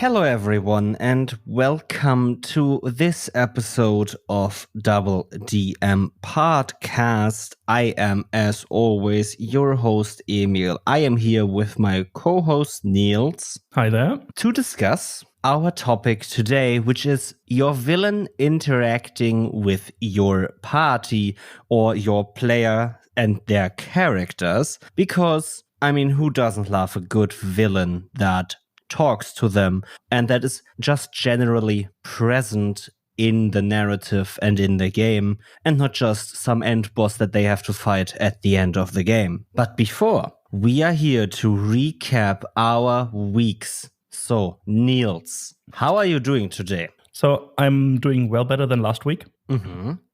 Hello, everyone, and welcome to this episode of DoubleDM Podcast. I am, as always, your host, Emil. I am here with my co-host, Niels. Hi there. To discuss our topic today, which is your villain interacting with your party or your player and their characters. Because, who doesn't love a good villain that talks to them and that is just generally present in the narrative and in the game, and not just some end boss that they have to fight at the end of the game. But before, we are here to recap our weeks. So, Niels, how are you doing today? So I'm doing well better than last week.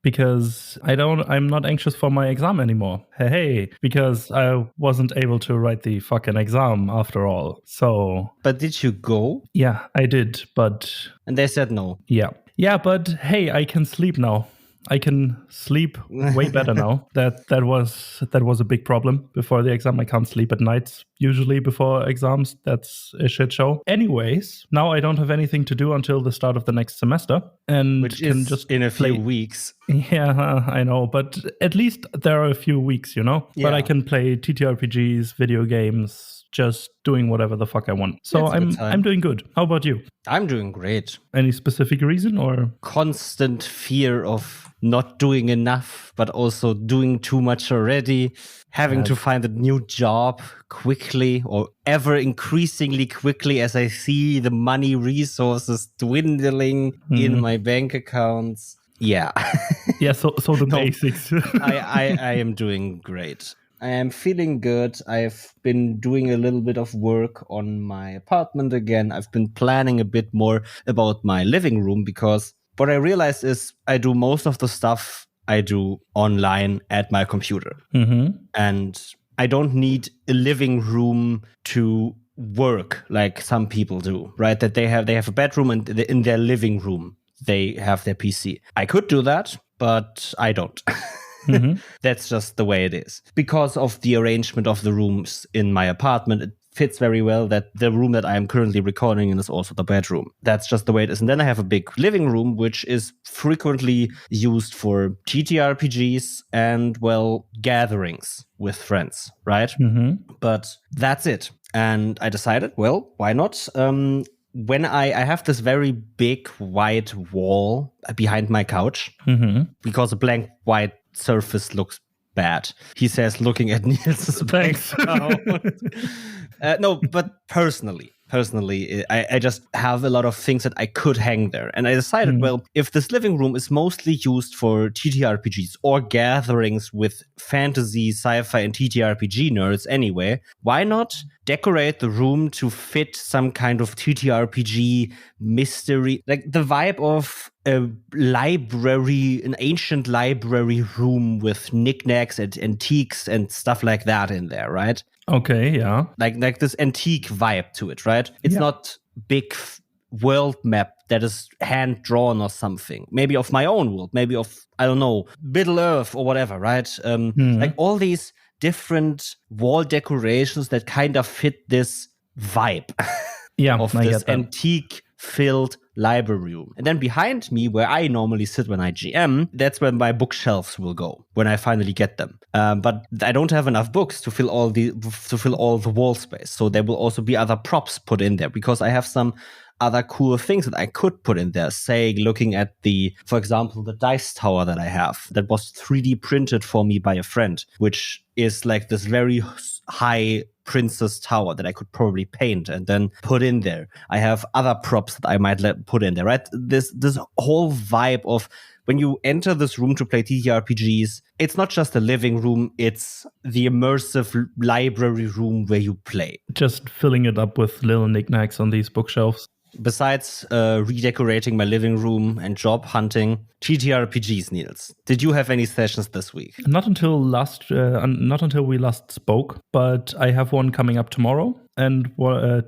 Because I'm not anxious for my exam anymore. Hey, because I wasn't able to write the fucking exam after all. So. But did you go? Yeah, I did, but. And they said no. Yeah, but hey, I can sleep now. I can sleep way better now. That was a big problem before the exam. I can't sleep at nights usually before exams. That's a shit show. Anyways, now I don't have anything to do until the start of the next semester, and which is just in a few weeks. Yeah, I know, but at least there are a few weeks, Yeah. But I can play TTRPGs, video games, just doing whatever the fuck I want. So I'm doing good. How about you? I'm doing great. Any specific reason or? Constant fear of not doing enough, but also doing too much already, having to find a new job quickly or ever increasingly quickly as I see the money resources dwindling in my bank accounts. Yeah. Yeah, so the basics. I am doing great. I am feeling good. I've been doing a little bit of work on my apartment again. I've been planning a bit more about my living room because what I realized is I do most of the stuff I do online at my computer. And I don't need a living room to work like some people do, right? That they have a bedroom and in their living room, they have their PC. I could do that, but I don't. That's just the way it is. Because of the arrangement of the rooms in my apartment, it fits very well that the room that I am currently recording in is also the bedroom. That's just the way it is. And then I have a big living room, which is frequently used for TTRPGs and, gatherings with friends, right? But that's it. And I decided, why not? When I have this very big white wall behind my couch, because a blank white surface looks bad. He says, looking at Niels' Thanks. No, but personally, I just have a lot of things that I could hang there. And I decided, if this living room is mostly used for TTRPGs or gatherings with fantasy, sci-fi, and TTRPG nerds anyway, why not decorate the room to fit some kind of TTRPG mystery, like the vibe of a library, an ancient library room with knickknacks and antiques and stuff like that in there, right? Okay, yeah. Like this antique vibe to it, right? It's not big world map that is hand drawn or something. Maybe of my own world, maybe of, I don't know, Middle Earth or whatever, right? Like all these different wall decorations that kind of fit this vibe of this antique filled library room. And then behind me, where I normally sit when I GM, that's where my bookshelves will go when I finally get them. But I don't have enough books to fill all the wall space. So there will also be other props put in there because I have some other cool things that I could put in there. Say, looking at for example, the dice tower that I have that was 3D printed for me by a friend, which is like this very high princess tower that I could probably paint and then put in there. I have other props that I might put in there, right? This whole vibe of when you enter this room to play TTRPGs, it's not just a living room, it's the immersive library room where you play. Just filling it up with little knickknacks on these bookshelves. Besides redecorating my living room and job hunting, TTRPGs, Niels. Did you have any sessions this week? Not until we last spoke, but I have one coming up tomorrow and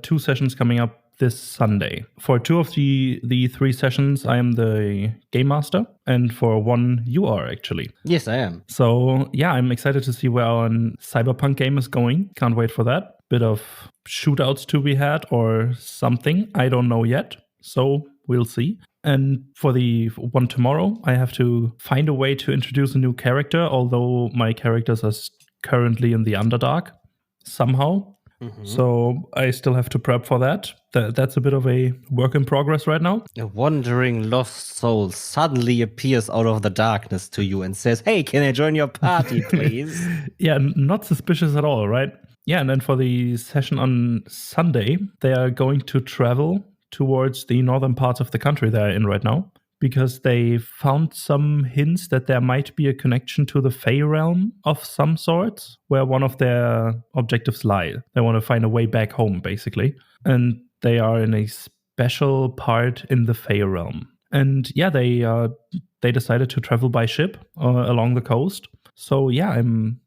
2 sessions coming up this Sunday. For 2 of the 3 sessions, I am the game master, and for 1, you are actually. Yes, I am. So yeah, I'm excited to see where our cyberpunk game is going. Can't wait for that. Bit of shootouts to be had or something. I don't know yet. So we'll see. And for the one tomorrow, I have to find a way to introduce a new character, although my characters are currently in the Underdark somehow. Mm-hmm. So I still have to prep for that. That's a bit of a work in progress right now. A wandering lost soul suddenly appears out of the darkness to you and says, "Hey, can I join your party, please?" Yeah, not suspicious at all, right? Yeah, and then for the session on Sunday, they are going to travel towards the northern parts of the country they're in right now, because they found some hints that there might be a connection to the Fey realm of some sort, where one of their objectives lie. They want to find a way back home, basically. And they are in a special part in the Fey realm. And yeah, they decided to travel by ship along the coast. So yeah, I'm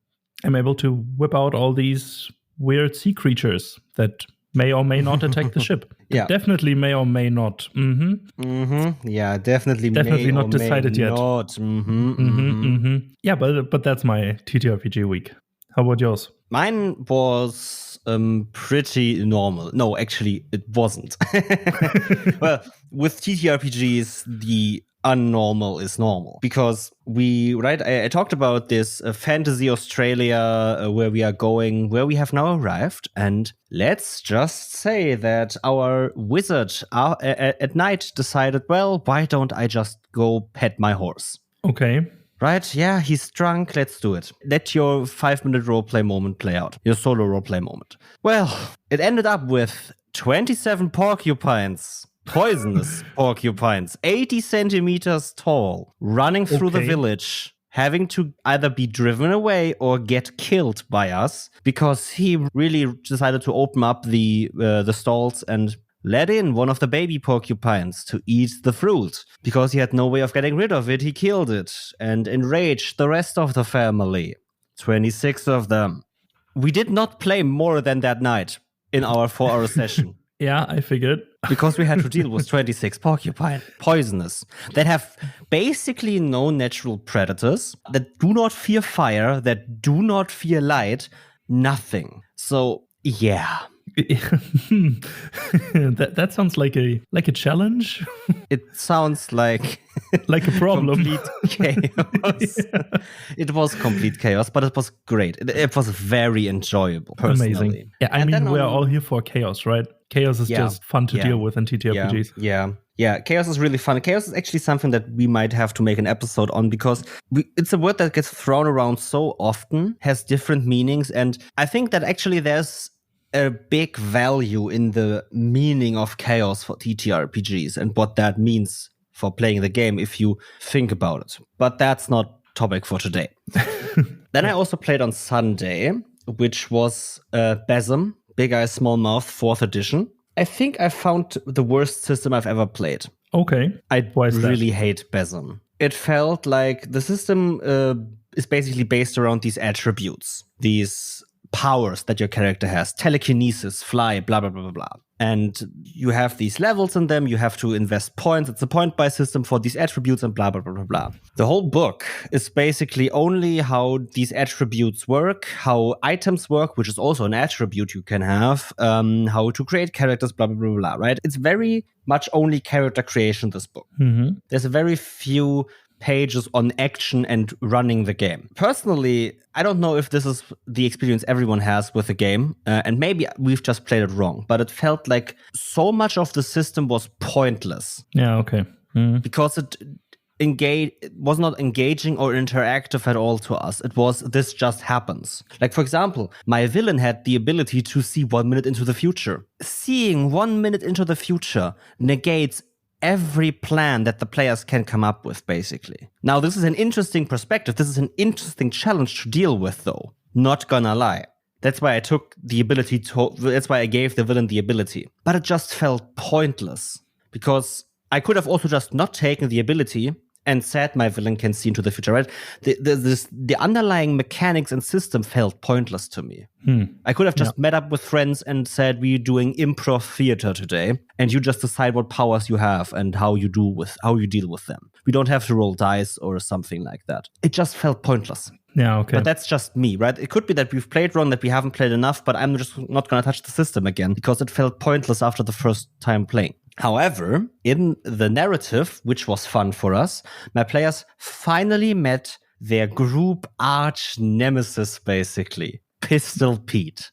able to whip out all these weird sea creatures that may or may not attack the ship. Yeah. Definitely may or may not. Mm-hmm. Mm-hmm. Yeah, definitely may not or decided may yet. Not. Mm-hmm. Mm-hmm. Mm-hmm. Yeah, but that's my TTRPG week. How about yours? Mine was pretty normal. No, actually, it wasn't. Well, with TTRPGs, the unnormal is normal, because I talked about this fantasy Australia where we are going, where we have now arrived, and let's just say that our wizard at night decided, well, why don't I just go pet my horse? Okay. Right? Yeah, he's drunk. Let's do it. Let your 5-minute roleplay moment play out. Your solo roleplay moment. Well, it ended up with 27 porcupines. Poisonous porcupines, 80 centimeters tall, running through the village, having to either be driven away or get killed by us, because he really decided to open up the stalls and let in one of the baby porcupines to eat the fruit. Because he had no way of getting rid of it, he killed it and enraged the rest of the family. 26 of them. We did not play more than that night in our 4-hour session. Yeah, I figured. Because we had to deal with 26 porcupine, poisonous, that have basically no natural predators, that do not fear fire, that do not fear light, nothing. So, yeah. that sounds like a challenge. It sounds like like a problem. Complete chaos. Yeah. It was complete chaos, but it was great. It was very enjoyable. Personally. Amazing. Yeah, I mean, we're all here for chaos, right? Chaos is just fun to deal with in TTRPGs. Yeah. Chaos is really fun. Chaos is actually something that we might have to make an episode on, because it's a word that gets thrown around so often, has different meanings, and I think that actually there's a big value in the meaning of chaos for TTRPGs and what that means for playing the game if you think about it. But that's not topic for today. Then I also played on Sunday, which was Besom, Big Eye Small Mouth 4th edition. I think I found the worst system I've ever played. Okay. I really hate Besom. It felt like the system is basically based around these attributes, these powers that your character has: telekinesis, fly, blah, blah, blah, blah, blah. And you have these levels in them. You have to invest points. It's a point-buy system for these attributes and blah, blah, blah, blah, blah. The whole book is basically only how these attributes work, how items work, which is also an attribute you can have, how to create characters, blah, blah, blah, blah, right? It's very much only character creation, this book. Mm-hmm. There's a very few pages on action and running the game. Personally, I don't know if this is the experience everyone has with the game, and maybe we've just played it wrong, but it felt like so much of the system was pointless. Yeah, okay. Mm-hmm. Because it was not engaging or interactive at all to us. It was, this just happens. Like, for example, my villain had the ability to see 1 minute into the future. Seeing 1 minute into the future negates every plan that the players can come up with, basically. Now, this is an interesting perspective. This is an interesting challenge to deal with, though. Not gonna lie. That's why I took the ability that's why I gave the villain the ability. But it just felt pointless. Because I could have also just not taken the ability and said my villain can see into the future, right? The underlying mechanics and system felt pointless to me. I could have just met up with friends and said, we're doing improv theater today, and you just decide what powers you have and how you deal with them. We don't have to roll dice or something like that. It just felt pointless. Yeah, okay. But that's just me, right? It could be that we've played wrong, that we haven't played enough, but I'm just not going to touch the system again because it felt pointless after the first time playing. However, in the narrative, which was fun for us, my players finally met their group arch nemesis, basically, Pistol Pete.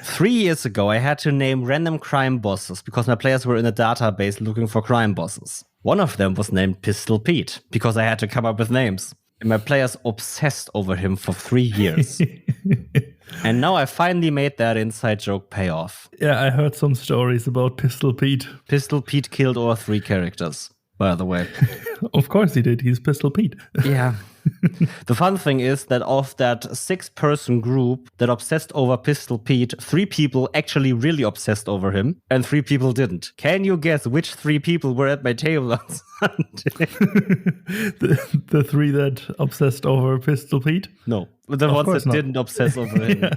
3 years ago, I had to name random crime bosses because my players were in a database looking for crime bosses. One of them was named Pistol Pete because I had to come up with names. And my players obsessed over him for 3 years. And now I finally made that inside joke pay off. Yeah, I heard some stories about Pistol Pete. Pistol Pete killed all 3 characters, by the way. Of course he did. He's Pistol Pete. Yeah. The fun thing is that of that 6-person group that obsessed over Pistol Pete, 3 people actually really obsessed over him, and 3 people didn't. Can you guess which 3 people were at my table on Sunday? the 3 that obsessed over Pistol Pete? No, the ones that didn't obsess over him.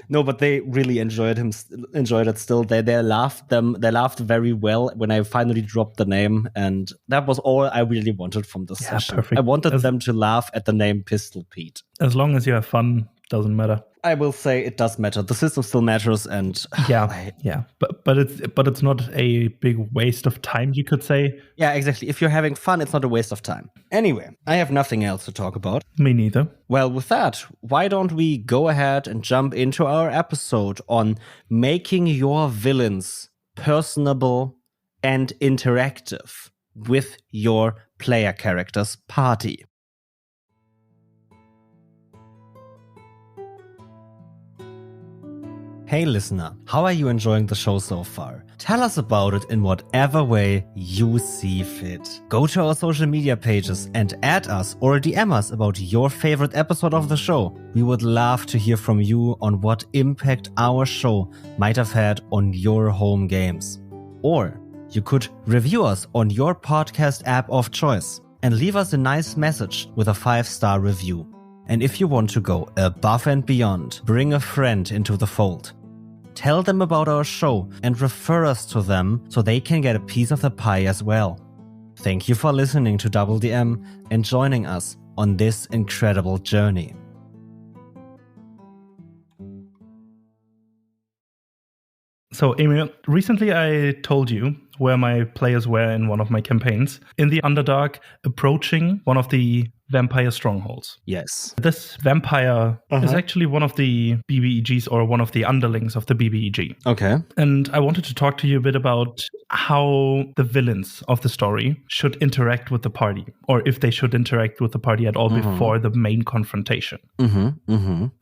No, but they really enjoyed it still. They laughed very well when I finally dropped the name, and that was all I really wanted from the session. Perfect. I wanted them to laugh at the name Pistol Pete. As long as you have fun, doesn't matter. I will say it does matter. The system still matters, and but it's not a big waste of time, you could say. Yeah, exactly. If you're having fun, it's not a waste of time. Anyway, I have nothing else to talk about. Me neither. Well, with that, why don't we go ahead and jump into our episode on making your villains personable and interactive with your player character's party. Hey listener, how are you enjoying the show so far? Tell us about it in whatever way you see fit. Go to our social media pages and add us or DM us about your favorite episode of the show. We would love to hear from you on what impact our show might have had on your home games. Or you could review us on your podcast app of choice and leave us a nice message with a 5-star review. And if you want to go above and beyond, bring a friend into the fold. Tell them about our show and refer us to them so they can get a piece of the pie as well. Thank you for listening to DoubleDM and joining us on this incredible journey. So, Emil, recently I told you where my players were in one of my campaigns, in the Underdark, approaching one of the vampire strongholds. Yes. This vampire is actually one of the BBEGs or one of the underlings of the BBEG. Okay. And I wanted to talk to you a bit about how the villains of the story should interact with the party, or if they should interact with the party at all before the main confrontation.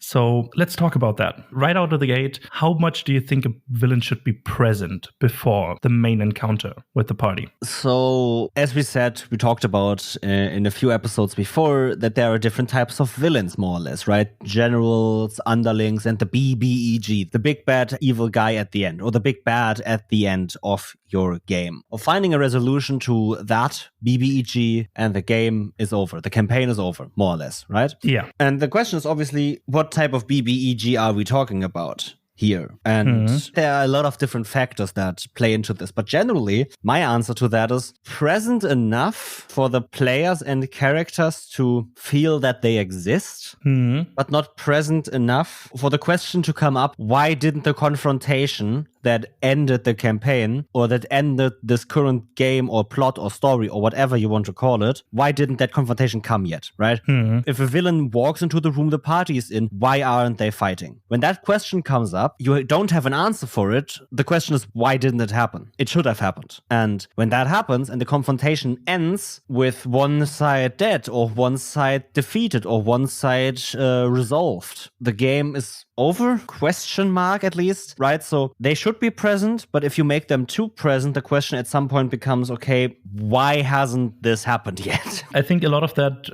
So let's talk about that. Right out of the gate, how much do you think a villain should be present before the main encounter with the party? So, as we said, we talked about in a few episodes before that there are different types of villains, more or less, right? Generals, underlings, and the BBEG, the big bad evil guy at the end, or the big bad at the end of your game. Or finding a resolution to that BBEG and the game is over. The campaign is over, more or less, right? Yeah. And the question is obviously, what type of BBEG are we talking about here? And there are a lot of different factors that play into this. But generally, my answer to that is present enough for the players and characters to feel that they exist, but not present enough for the question to come up, why didn't the confrontation that ended the campaign or that ended this current game or plot or story or whatever you want to call it, why didn't that confrontation come yet, right? If a villain walks into the room the party is in, why aren't they fighting? When that question comes up, you don't have an answer for it. The question is, why didn't it happen? It should have happened. And when that happens and the confrontation ends with one side dead or one side defeated or one side resolved, the game is over? Question mark, at least, right? So they should be present, but if you make them too present, the question at some point becomes, okay, why hasn't this happened yet? I think a lot of that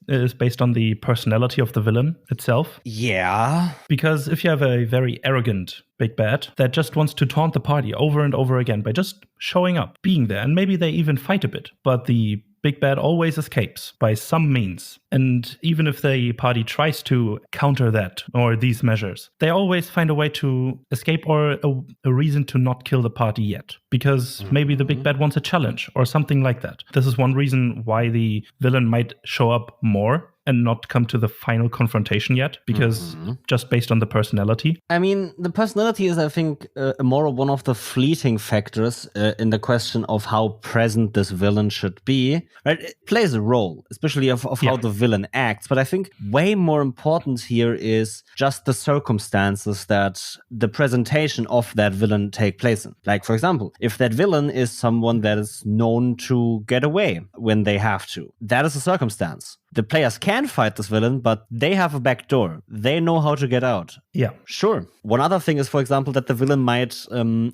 is based on the personality of the villain itself. Yeah. Because if you have a very arrogant big bad that just wants to taunt the party over and over again by just showing up, being there, and maybe they even fight a bit, but the Big Bad always escapes by some means. And even if the party tries to counter that or these measures, they always find a way to escape or a reason to not kill the party yet. Because maybe the Big Bad wants a challenge or something like that. This is one reason why the villain might show up more and not come to the final confrontation yet, because just based on the personality. I mean, the personality is, I think, more one of the fleeting factors in the question of how present this villain should be. Right? It plays a role, especially of how the villain acts. But I think way more important here is just the circumstances that the presentation of that villain take place in. Like, for example, if that villain is someone that is known to get away when they have to, that is a circumstance. The players can fight this villain, but they have a back door. They know how to get out. Yeah. Sure. One other thing is, for example, that the villain might,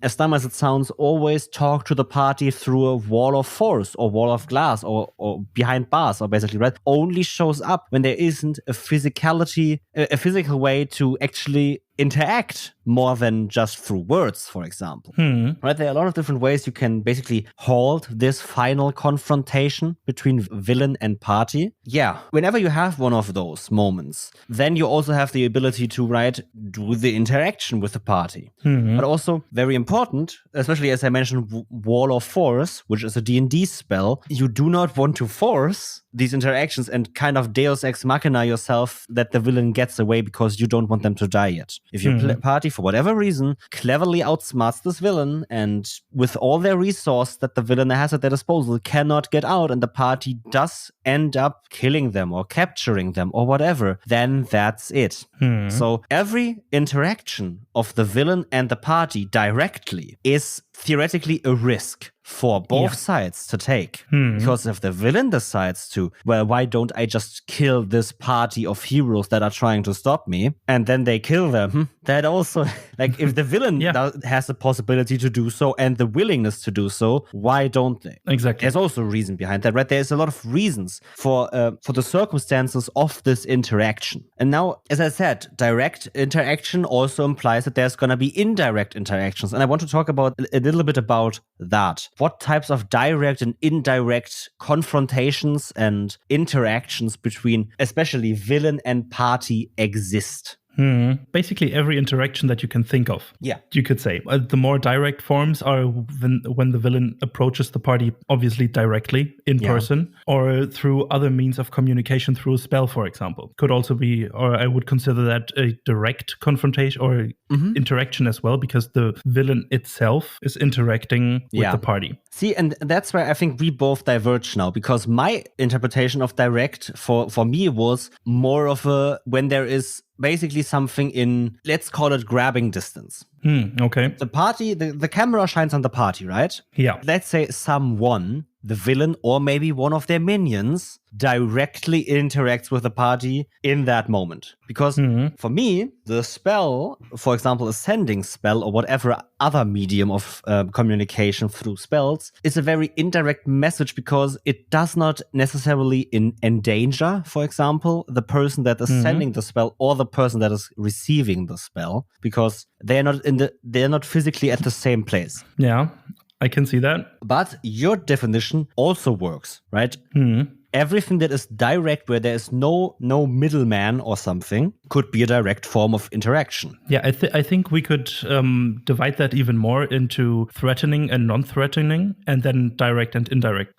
as dumb as it sounds, always talk to the party through a wall of force or wall of glass or behind bars, or basically, right? Only shows up when there isn't a physical way to actually interact more than just through words, for example. Right? There are a lot of different ways you can basically halt this final confrontation between villain and party. Yeah, whenever you have one of those moments, then you also have the ability to, right, do the interaction with the party. But also, very important, especially as I mentioned, Wall of Force, which is a D&D spell, you do not want to force these interactions and kind of deus ex machina yourself that the villain gets away because you don't want them to die yet. If your party, for whatever reason, cleverly outsmarts this villain and with all their resource that the villain has at their disposal cannot get out, and the party does end up killing them or capturing them or whatever, then that's it. So every interaction of the villain and the party directly is theoretically a risk for both sides to take. Because if the villain decides to, well, why don't I just kill this party of heroes that are trying to stop me? And then they kill them. That also, like, if the villain has the possibility to do so and the willingness to do so, why don't they? Exactly. There's also a reason behind that, right? There's a lot of reasons for the circumstances of this interaction. And now, as I said, direct interaction also implies that there's going to be indirect interactions. And I want to talk about a little bit about that. What types of direct and indirect confrontations and interactions between especially villain and party exist? Basically every interaction that you can think of. Yeah. You could say. The more direct forms are when the villain approaches the party, obviously directly in person, or through other means of communication through a spell, for example. Could also be, or I would consider that a direct confrontation or interaction as well, because the villain itself is interacting with the party. See, and that's where I think we both diverge now, because my interpretation of direct for me was more of a when there is basically something in, let's call it grabbing distance. Okay. The party, the camera shines on the party, right? Yeah. Let's say someone, the villain or maybe one of their minions, directly interacts with the party in that moment. Because for me, the spell, for example, a sending spell or whatever other medium of communication through spells, is a very indirect message because it does not necessarily endanger, for example, the person that is sending the spell or the person that is receiving the spell, because they're not physically at the same place. Yeah, I can see that. But your definition also works, right? Everything that is direct, where there is no middleman or something, could be a direct form of interaction. Yeah, I think we could divide that even more into threatening and non-threatening, and then direct and indirect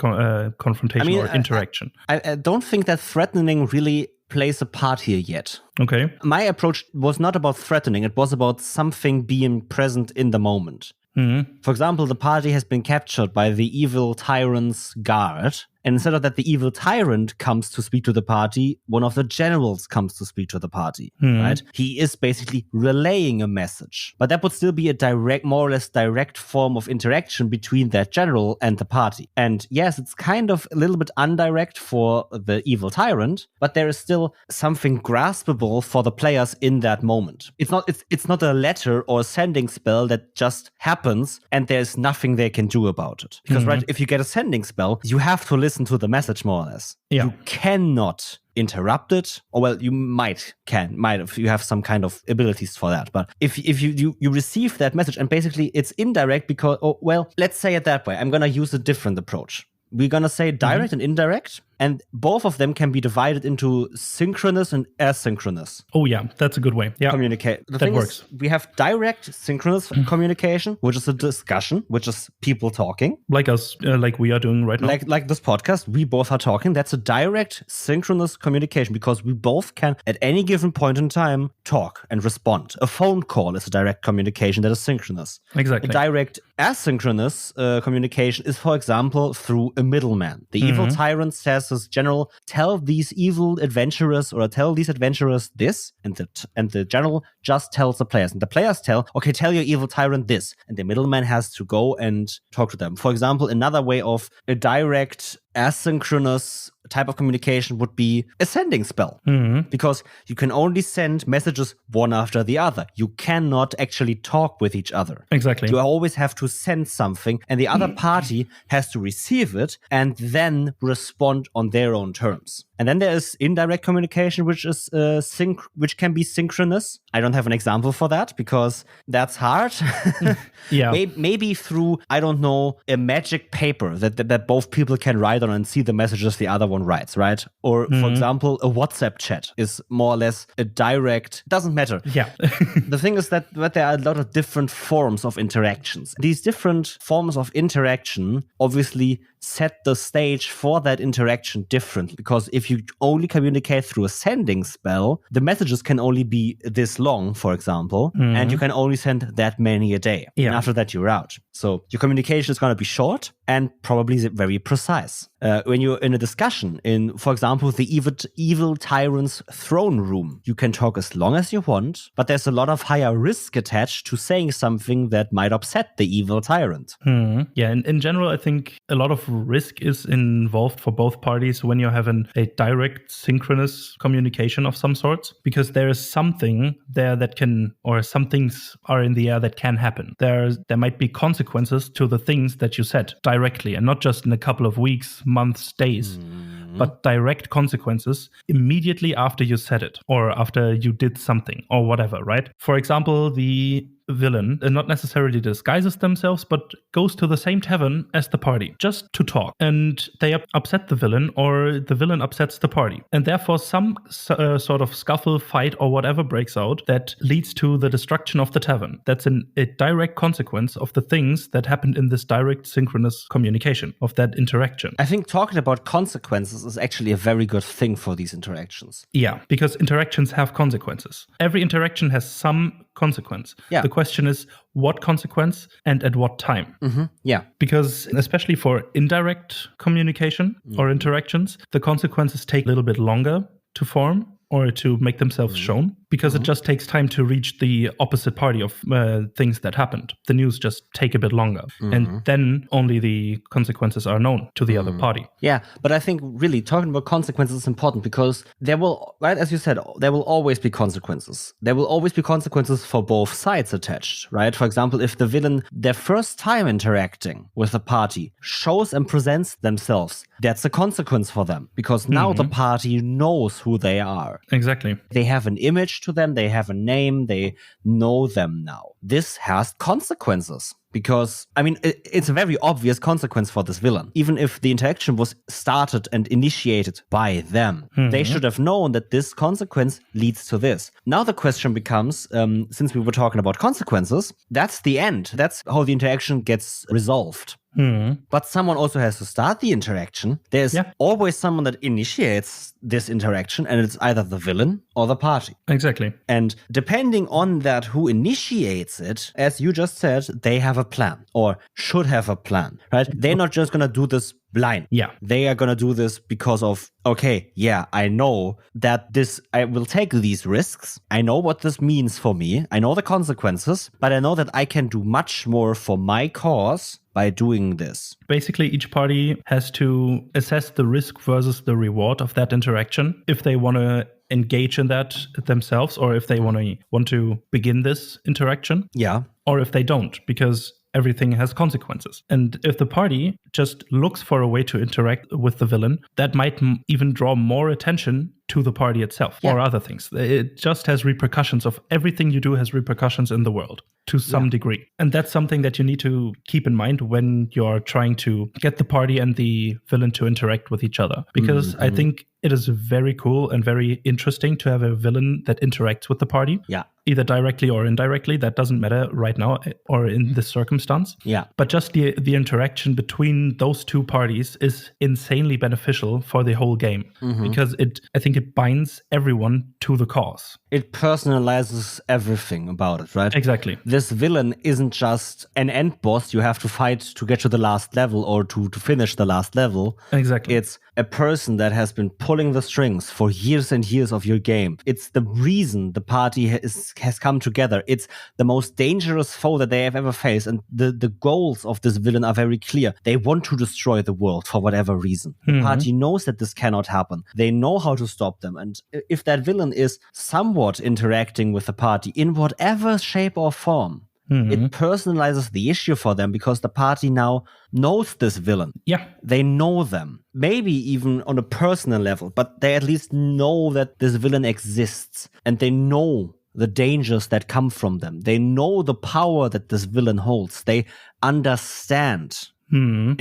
confrontation or interaction. I don't think that threatening really plays a part here yet. Okay. My approach was not about threatening. It was about something being present in the moment. For example, the party has been captured by the evil tyrant's guard. And instead of that, the evil tyrant comes to speak to the party, one of the generals comes to speak to the party, right? He is basically relaying a message. But that would still be a more or less direct form of interaction between that general and the party. And yes, it's kind of a little bit indirect for the evil tyrant, but there is still something graspable for the players in that moment. It's not a letter or a sending spell that just happens and there's nothing they can do about it. Because right, if you get a sending spell, you have to listen to the message more or less. Yeah. You cannot interrupt it, or well, you might if you have some kind of abilities for that. But if you receive that message and basically it's indirect because, let's say it that way. I'm gonna use a different approach. We're going to say direct and indirect, and both of them can be divided into synchronous and asynchronous. Oh, yeah, that's a good way. Yeah, Communicate. The that thing works. is, we have direct synchronous communication, which is a discussion, which is people talking. Like us, like we are doing right now. Like this podcast, we both are talking. That's a direct synchronous communication because we both can, at any given point in time, talk and respond. A phone call is a direct communication that is synchronous. Exactly. A direct asynchronous communication is, for example, through a middleman. The evil tyrant says his general, tell these evil adventurers or tell these adventurers this, and the general just tells the players. And the players tell, okay, tell your evil tyrant this. And the middleman has to go and talk to them. For example, another way of a direct asynchronous type of communication would be a sending spell, because you can only send messages one after the other. You cannot actually talk with each other. Exactly. You always have to send something, and the other party has to receive it and then respond on their own terms. And then there is indirect communication, which is which can be synchronous. I don't have an example for that because that's hard. Yeah. Maybe through, I don't know, a magic paper that both people can write on and see the messages the other one writes, right? Or, for example, a WhatsApp chat is more or less a direct, doesn't matter. Yeah. The thing is that there are a lot of different forms of interactions. These different forms of interaction obviously set the stage for that interaction differently, because if you only communicate through a sending spell, the messages can only be this long, for example, and you can only send that many a day. Yeah. And after that, you're out. So your communication is going to be short and probably very precise. When you're in a discussion in, for example, the evil tyrant's throne room, you can talk as long as you want, but there's a lot of higher risk attached to saying something that might upset the evil tyrant. Yeah, in general, I think a lot of risk is involved for both parties when you're having a direct synchronous communication of some sorts, because there is something there that can, or some things are in the air that can happen. There might be consequences to the things that you said directly, and not just in a couple of weeks, months, days, but direct consequences immediately after you said it or after you did something or whatever, right? For example, the villain not necessarily disguises themselves, but goes to the same tavern as the party just to talk, and they upset the villain, or the villain upsets the party, and therefore some sort of scuffle, fight, or whatever breaks out that leads to the destruction of the tavern. That's a direct consequence of the things that happened in this direct synchronous communication of that interaction. I think talking about consequences is actually a very good thing for these interactions. Yeah, because interactions have consequences. Every interaction has some consequence. Yeah. The question is what consequence and at what time. Yeah. Because especially for indirect communication or interactions, the consequences take a little bit longer to form or to make themselves shown, because it just takes time to reach the opposite party of things that happened. The news just take a bit longer. And then only the consequences are known to the other party. Yeah, but I think really talking about consequences is important, because there will, right, as you said, there will always be consequences. There will always be consequences for both sides attached, right? For example, if the villain, their first time interacting with the party, shows and presents themselves, that's a consequence for them, because now the party knows who they are. Exactly. They have an image to them, they have a name, they know them now. This has consequences. Because, I mean, it's a very obvious consequence for this villain. Even if the interaction was started and initiated by them, they should have known that this consequence leads to this. Now the question becomes, since we were talking about consequences, that's the end. That's how the interaction gets resolved. But someone also has to start the interaction. There's always someone that initiates this interaction, and it's either the villain or the party. Exactly. And depending on that, who initiates it, as you just said, they have a plan, or should have a plan, right? They're not just going to do this blind. Yeah. They are going to do this because of, okay, yeah, I know that I will take these risks. I know what this means for me. I know the consequences, but I know that I can do much more for my cause by doing this. Basically, each party has to assess the risk versus the reward of that interaction if they want to engage in that themselves, or if they want to begin this interaction. Yeah. Or if they don't, because everything has consequences. And if the party just looks for a way to interact with the villain, that might even draw more attention to the party itself or other things. It just has repercussions of everything you do has repercussions in the world to some degree. And that's something that you need to keep in mind when you're trying to get the party and the villain to interact with each other. Because I think it is very cool and very interesting to have a villain that interacts with the party. Yeah. Either directly or indirectly. That doesn't matter right now or in this circumstance. Yeah. But just the interaction between those two parties is insanely beneficial for the whole game. Because I think it binds everyone to the cause. It personalizes everything about it, right? Exactly. This villain isn't just an end boss you have to fight to get to the last level or to finish the last level. Exactly. It's a person that has been pulling the strings for years and years of your game. It's the reason the party has come together. It's the most dangerous foe that they have ever faced. And the goals of this villain are very clear. They want to destroy the world for whatever reason. The party knows that this cannot happen. They know how to stop them. And if that villain is somewhat interacting with the party in whatever shape or form, it personalizes the issue for them because the party now knows this villain. Yeah. They know them. Maybe even on a personal level, but they at least know that this villain exists and they know the dangers that come from them. They know the power that this villain holds. They understand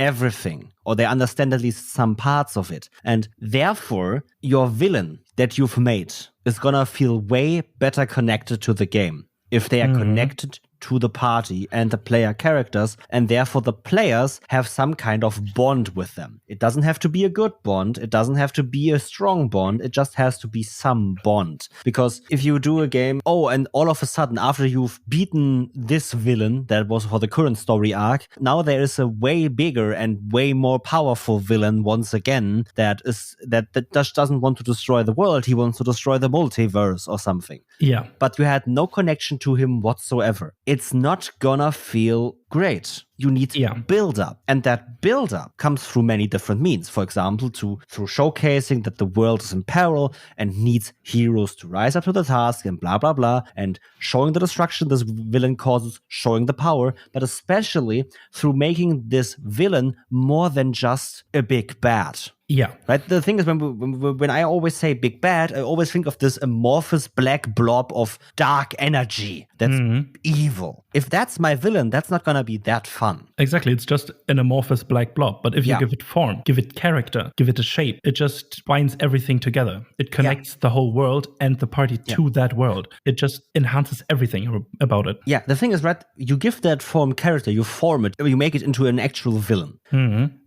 everything, or they understand at least some parts of it. And therefore, your villain that you've made is gonna feel way better connected to the game if they are connected to the party and the player characters, and therefore the players have some kind of bond with them. It doesn't have to be a good bond. It doesn't have to be a strong bond. It just has to be some bond. Because if you do a game, and all of a sudden, after you've beaten this villain that was for the current story arc, now there is a way bigger and way more powerful villain once again that just doesn't want to destroy the world. He wants to destroy the multiverse or something. Yeah. But you had no connection to him whatsoever. It's not gonna feel great. You need build up. And that build up comes through many different means. For example, through showcasing that the world is in peril and needs heroes to rise up to the task and blah, blah, blah. And showing the destruction this villain causes, showing the power, but especially through making this villain more than just a big bad. Yeah. Right. The thing is, when I always say big bad, I always think of this amorphous black blob of dark energy that's evil. If that's my villain, that's not going to be that fun. Exactly. It's just an amorphous black blob. But if you give it form, give it character, give it a shape, it just binds everything together. It connects the whole world and the party to that world. It just enhances everything about it. Yeah. The thing is, right, you give that form character, you form it, you make it into an actual villain.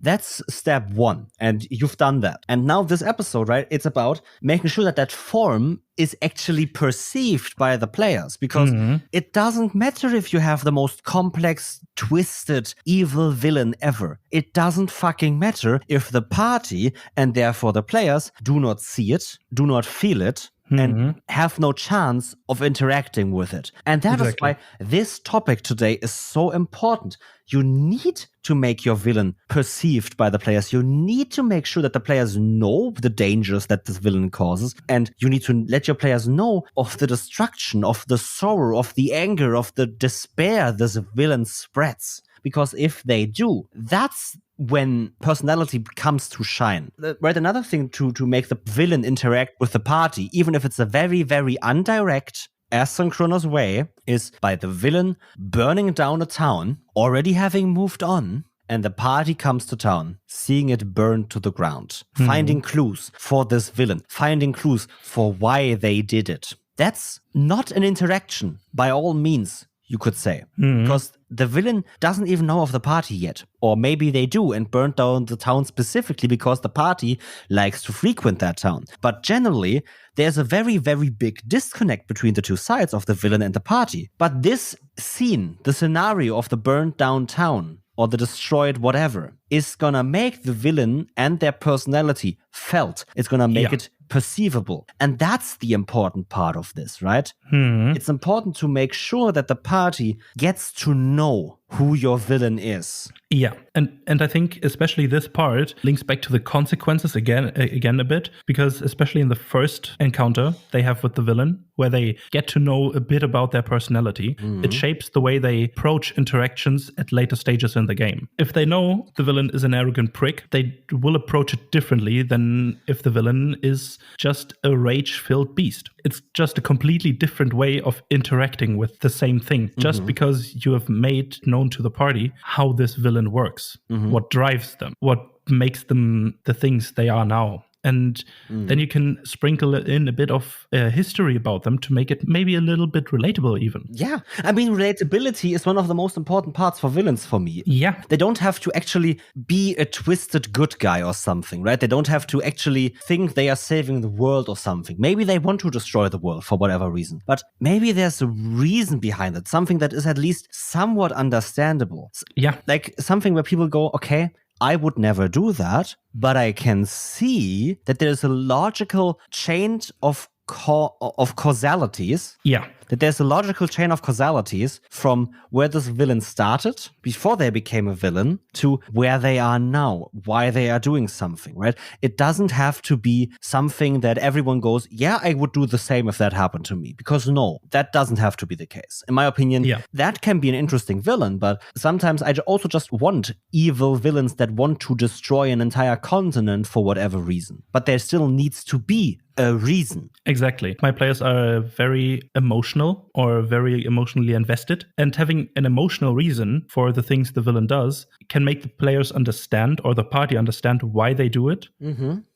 That's step one. And you've done that. And now this episode, right, it's about making sure that that form is actually perceived by the players, because it doesn't matter if you have the most complex, twisted, evil villain ever. It doesn't fucking matter if the party, and therefore the players, do not see it, do not feel it, and have no chance of interacting with it. And that is why this topic today is so important. You need to make your villain perceived by the players. You need to make sure that the players know the dangers that this villain causes. And you need to let your players know of the destruction, of the sorrow, of the anger, of the despair this villain spreads. Because if they do, that's when personality comes to shine. Right, another thing to make the villain interact with the party, even if it's a very, very indirect, asynchronous way, is by the villain burning down a town, already having moved on, and the party comes to town, seeing it burned to the ground, finding clues for this villain, finding clues for why they did it. That's not an interaction, by all means, you could say. Because the villain doesn't even know of the party yet. Or maybe they do and burned down the town specifically because the party likes to frequent that town. But generally, there's a very, very big disconnect between the two sides of the villain and the party. But this scene, the scenario of the burned down town, or the destroyed whatever, is gonna make the villain and their personality felt. It's gonna make it perceivable. And that's the important part of this, right? It's important to make sure that the party gets to know who your villain is. Yeah, and I think especially this part links back to the consequences again a bit, because especially in the first encounter they have with the villain, where they get to know a bit about their personality, it shapes the way they approach interactions at later stages in the game. If they know the villain is an arrogant prick, they will approach it differently than if the villain is just a rage-filled beast. It's just a completely different way of interacting with the same thing, just because you have made known to the party how this villain works, what drives them, what makes them the things they are now. And then you can sprinkle in a bit of history about them to make it maybe a little bit relatable even. Yeah. I mean, relatability is one of the most important parts for villains for me. Yeah. They don't have to actually be a twisted good guy or something, right? They don't have to actually think they are saving the world or something. Maybe they want to destroy the world for whatever reason. But maybe there's a reason behind it, something that is at least somewhat understandable. Yeah. Like something where people go, okay, I would never do that, but I can see that there's a logical chain of causalities. Yeah. That there's a logical chain of causalities from where this villain started, before they became a villain, to where they are now, why they are doing something, right? It doesn't have to be something that everyone goes, yeah, I would do the same if that happened to me. Because no, that doesn't have to be the case. In my opinion, that can be an interesting villain, but sometimes I also just want evil villains that want to destroy an entire continent for whatever reason. But there still needs to be a reason. Exactly. My players are very emotional or very emotionally invested, and having an emotional reason for the things the villain does can make the players understand, or the party understand, why they do it,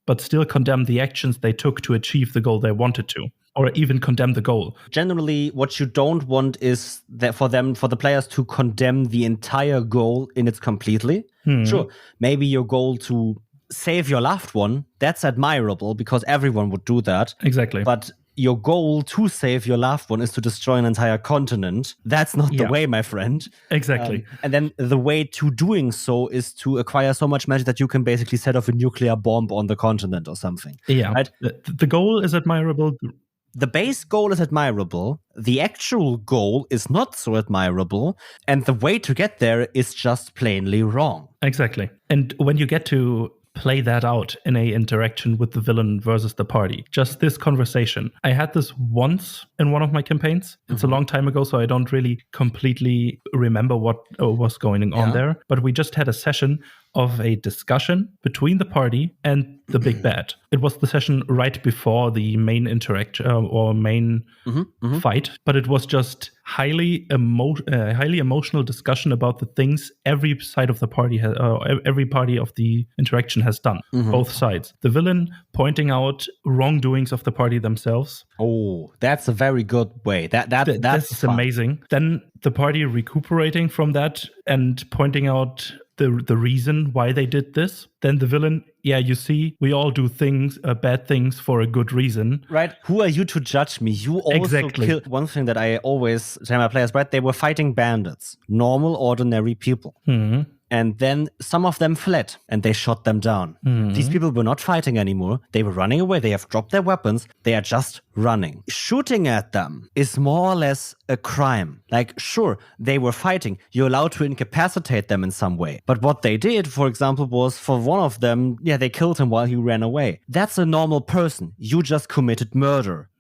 but still condemn the actions they took to achieve the goal they wanted to, or even condemn the goal. Generally, what you don't want is that for the players to condemn the entire goal in its completely. Sure, maybe your goal to save your loved one, that's admirable because everyone would do that. Exactly. But your goal to save your loved one is to destroy an entire continent. That's not the way, my friend. Exactly. And then the way to doing so is to acquire so much magic that you can basically set off a nuclear bomb on the continent or something. Yeah. Right? The goal is admirable. The base goal is admirable. The actual goal is not so admirable. And the way to get there is just plainly wrong. Exactly. And when you get to play that out in a interaction with the villain versus the party, just this conversation. I had this once in one of my campaigns. It's a long time ago, so I don't really completely remember what was going on there. But we just had a session of a discussion between the party and the big bad. It was the session right before the main interaction or main fight, but it was just highly emotional discussion about the things every side of the party has, every party of the interaction has done, both sides. The villain pointing out wrongdoings of the party themselves. Oh, that's a very good way. That's amazing. Then the party recuperating from that and pointing out the reason why they did this. Then the villain, you see, we all do things, bad things for a good reason. Right. Who are you to judge me? You also killed. One thing that I always tell my players, right? They were fighting bandits, normal, ordinary people. And then some of them fled and they shot them down. These people were not fighting anymore. They were running away. They have dropped their weapons. They are just running. Shooting at them is more or less a crime. Like, sure, they were fighting. You're allowed to incapacitate them in some way. But what they did, for example, was for one of them, they killed him while he ran away. That's a normal person. You just committed murder.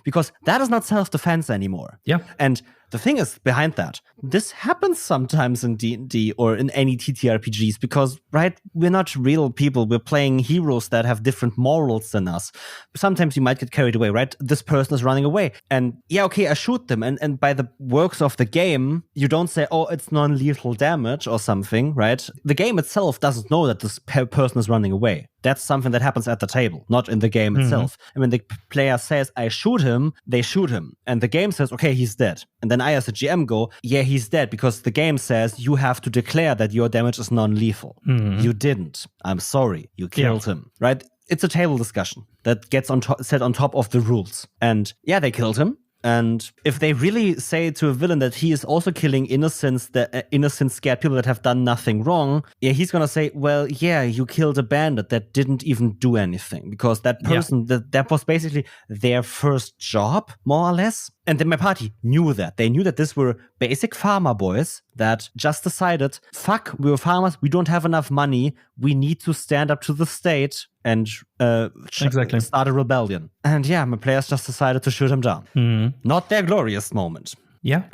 Because that is not self-defense anymore. Yeah. And the thing is behind that, this happens sometimes in D&D or in any TTRPGs because, right, we're not real people. We're playing heroes that have different morals than us. Sometimes you might get carried away, right? This person is running away. And I shoot them. And by the works of the game, you don't say, oh, it's non-lethal damage or something, right? The game itself doesn't know that this person is running away. That's something that happens at the table, not in the game itself. And when the player says, I shoot him, they shoot him. And the game says, okay, he's dead. And then I, as a GM, go, he's dead, because the game says you have to declare that your damage is non-lethal. You didn't. I'm sorry. You killed him, right? It's a table discussion that gets set on top of the rules. And they killed him. And if they really say to a villain that he is also killing innocent, scared people that have done nothing wrong, he's gonna say, well, you killed a bandit that didn't even do anything, because that person, that was basically their first job, more or less. And then my party knew that. They knew that these were basic farmer boys that just decided, fuck, we were farmers, we don't have enough money, we need to stand up to the state and start a rebellion. And my players just decided to shoot him down. Not their glorious moment.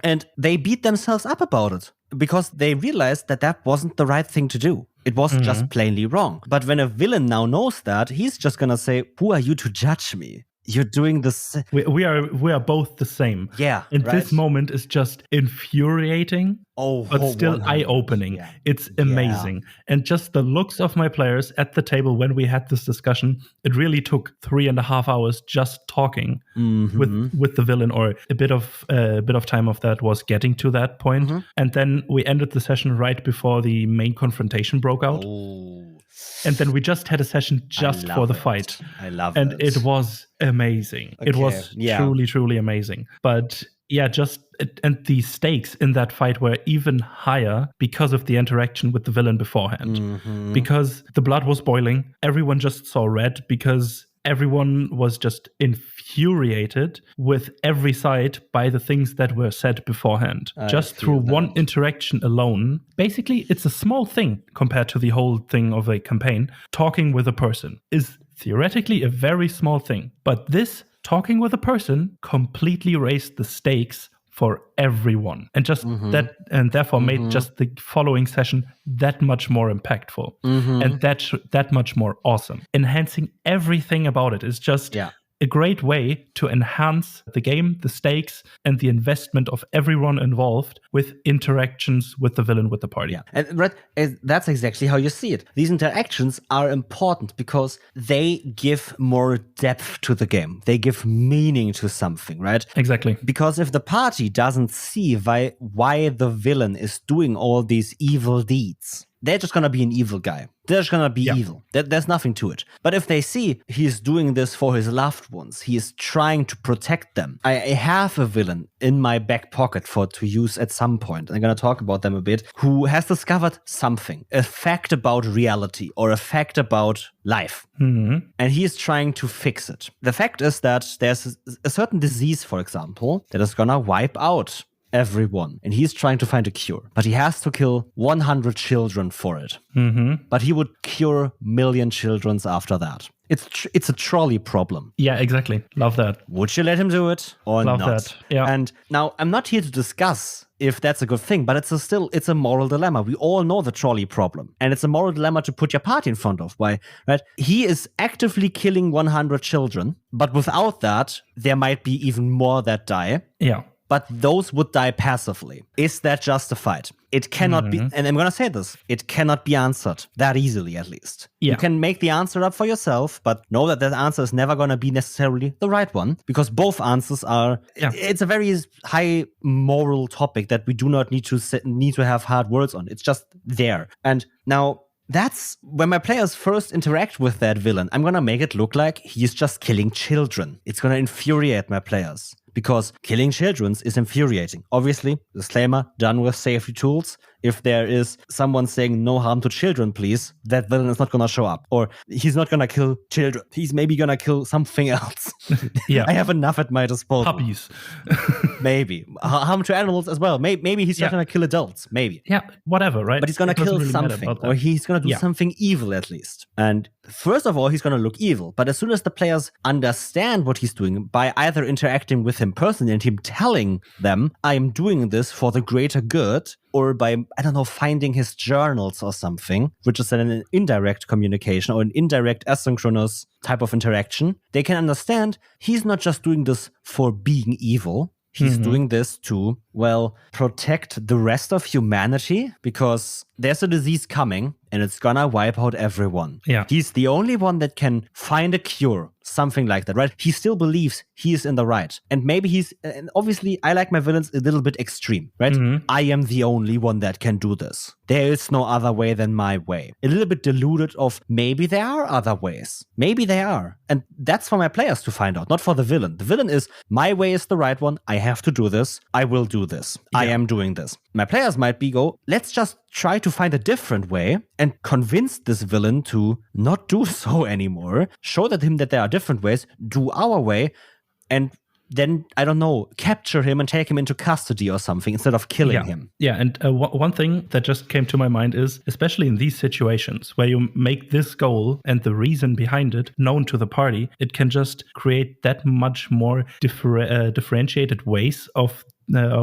And they beat themselves up about it because they realized that wasn't the right thing to do. It was just plainly wrong. But when a villain now knows that, he's just gonna say, who are you to judge me? You're doing this. We are both the same. Yeah. And right? this moment is just infuriating, but still 100. eye-opening. Yeah. It's amazing. And just the looks of my players at the table when we had this discussion, it really took 3.5 hours just talking with the villain, or a bit of time of that was getting to that point. And then we ended the session right before the main confrontation broke out. And then we just had a session just for the fight. I love it. And it. it was amazing. It was truly, truly amazing. But yeah, and the stakes in that fight were even higher because of the interaction with the villain beforehand. Because the blood was boiling. Everyone just saw red because everyone was just infuriated with every side by the things that were said beforehand. Just through one interaction alone. Basically, it's a small thing compared to the whole thing of a campaign. Talking with a person is theoretically a very small thing. But this talking with a person completely raised the stakes for everyone, and just that, and therefore made just the following session that much more impactful, and that much more awesome. Enhancing everything about it is just a great way to enhance the game, the stakes, and the investment of everyone involved with interactions with the villain, with the party. Yeah, and that's exactly how you see it. These interactions are important because they give more depth to the game. They give meaning to something, right? Exactly. Because if the party doesn't see why the villain is doing all these evil deeds, they're just gonna be an evil guy. They're just gonna be evil. There's nothing to it. But if they see he's doing this for his loved ones, he is trying to protect them. I have a villain in my back pocket to use at some point. I'm gonna talk about them a bit, who has discovered something, a fact about reality or a fact about life. And he is trying to fix it. The fact is that there's a certain disease, for example, that is gonna wipe out everyone, and he's trying to find a cure, but he has to kill 100 children for it. But he would cure million children after that. It's a trolley problem. Yeah, exactly. Love that. Would you let him do it or Love not? That. Yeah. And now I'm not here to discuss if that's a good thing, but it's a moral dilemma. We all know the trolley problem, and it's a moral dilemma to put your party in front of. Why? Right? He is actively killing 100 children, but without that, there might be even more that die. Yeah. But those would die passively. Is that justified? It cannot be, and I'm going to say this, it cannot be answered that easily, at least. Yeah. You can make the answer up for yourself, but know that answer is never going to be necessarily the right one, because both answers are, it's a very high moral topic that we do not need to have hard words on. It's just there. And now, that's when my players first interact with that villain. I'm going to make it look like he's just killing children. It's going to infuriate my players, because killing children is infuriating. Obviously, disclaimer, done with safety tools. If there is someone saying no harm to children, please, that villain is not going to show up. Or he's not going to kill children. He's maybe going to kill something else. I have enough at my disposal. Puppies. Maybe. Harm to animals as well. Maybe he's not going to kill adults. Maybe. Yeah, whatever, right? But he's going to kill something. Or he's going to do something evil at least. And first of all, he's going to look evil. But as soon as the players understand what he's doing by either interacting with him personally and him telling them, I'm doing this for the greater good, or by, I don't know, finding his journals or something, which is an indirect communication or an indirect asynchronous type of interaction, they can understand he's not just doing this for being evil. He's doing this to, well, protect the rest of humanity, because there's a disease coming and it's gonna wipe out everyone. Yeah. He's the only one that can find a cure, something like that, right? He still believes he is in the right. And maybe and obviously I like my villains a little bit extreme, right? I am the only one that can do this. There is no other way than my way. A little bit deluded of maybe there are other ways. Maybe they are. And that's for my players to find out, not for the villain. The villain is, my way is the right one. I have to do this. I will do this. I am doing this. My players might let's just try to find a different way and convince this villain to not do so anymore. Show him that there are different ways, do our way, and then, I don't know, capture him and take him into custody or something instead of killing him. Yeah, and one thing that just came to my mind is, especially in these situations where you make this goal and the reason behind it known to the party, it can just create that much more differentiated ways of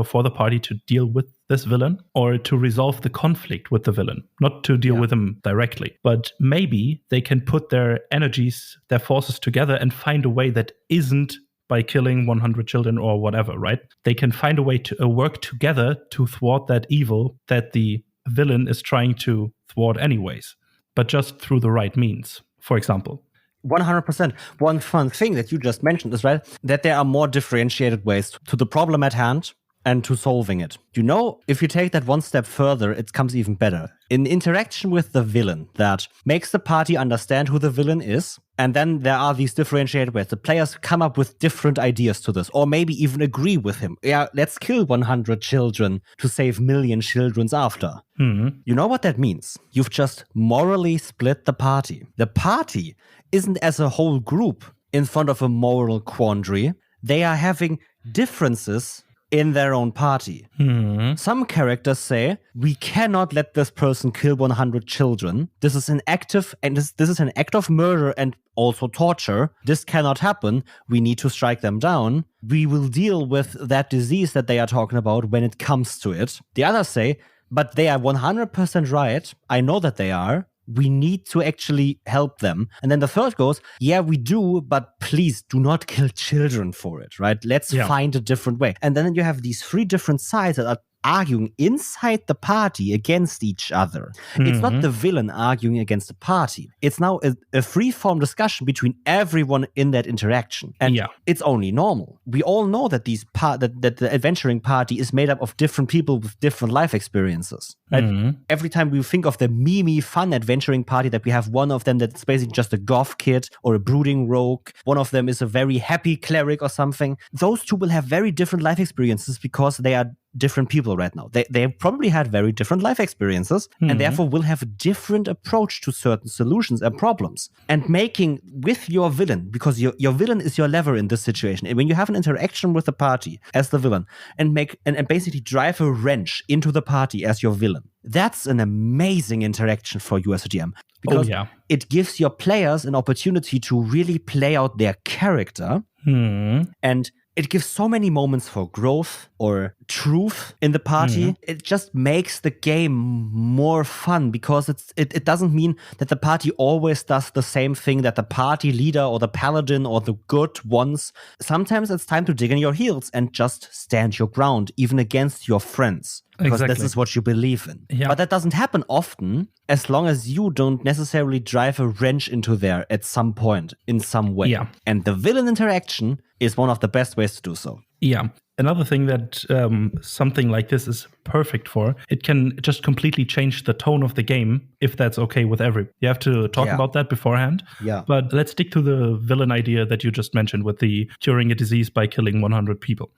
for the party to deal with this villain or to resolve the conflict with the villain, not to deal with him directly. But maybe they can put their energies, their forces together and find a way that isn't by killing 100 children or whatever, right? They can find a way to work together to thwart that evil that the villain is trying to thwart anyways, but just through the right means, for example. 100%. One fun thing that you just mentioned is, right, that there are more differentiated ways to the problem at hand and to solving it. You know, if you take that one step further, it comes even better. In interaction with the villain that makes the party understand who the villain is, and then there are these differentiated ways. The players come up with different ideas to this, or maybe even agree with him. Yeah, let's kill 100 children to save million children's after. You know what that means? You've just morally split the party. The party isn't as a whole group in front of a moral quandary. They are having differences in their own party. Some characters say, we cannot let this person kill 100 children. This is an active, and this is an act of murder and also torture. This cannot happen. We need to strike them down. We will deal with that disease that they are talking about when it comes to it. The others say, but they are 100% right. I know that they are. We need to actually help them. And then the third goes, yeah, we do, but please do not kill children for it, right? Let's find a different way. And then you have these three different sides that are arguing inside the party against each other. It's not the villain arguing against the party. It's now a free-form discussion between everyone in that interaction. And it's only normal. We all know that that the adventuring party is made up of different people with different life experiences. Right? Every time we think of the meme fun adventuring party, that we have one of them that's basically just a goth kid or a brooding rogue. One of them is a very happy cleric or something. Those two will have very different life experiences because they are different people right now. They probably had very different life experiences and therefore will have a different approach to certain solutions and problems. And making with your villain, because your villain is your lever in this situation, and when you have an interaction with the party as the villain and basically drive a wrench into the party as your villain, that's an amazing interaction for you as a DM. Because it gives your players an opportunity to really play out their character and it gives so many moments for growth or truth in the party. It just makes the game more fun because it doesn't mean that the party always does the same thing that the party leader or the paladin or the good wants. Sometimes it's time to dig in your heels and just stand your ground, even against your friends. Because this is what you believe in. Yeah. But that doesn't happen often as long as you don't necessarily drive a wrench into there at some point in some way. Yeah. And the villain interaction is one of the best ways to do so. Yeah. Another thing that something like this is perfect for, it can just completely change the tone of the game if that's okay with everyone. You have to talk about that beforehand. Yeah. But let's stick to the villain idea that you just mentioned with the curing a disease by killing 100 people.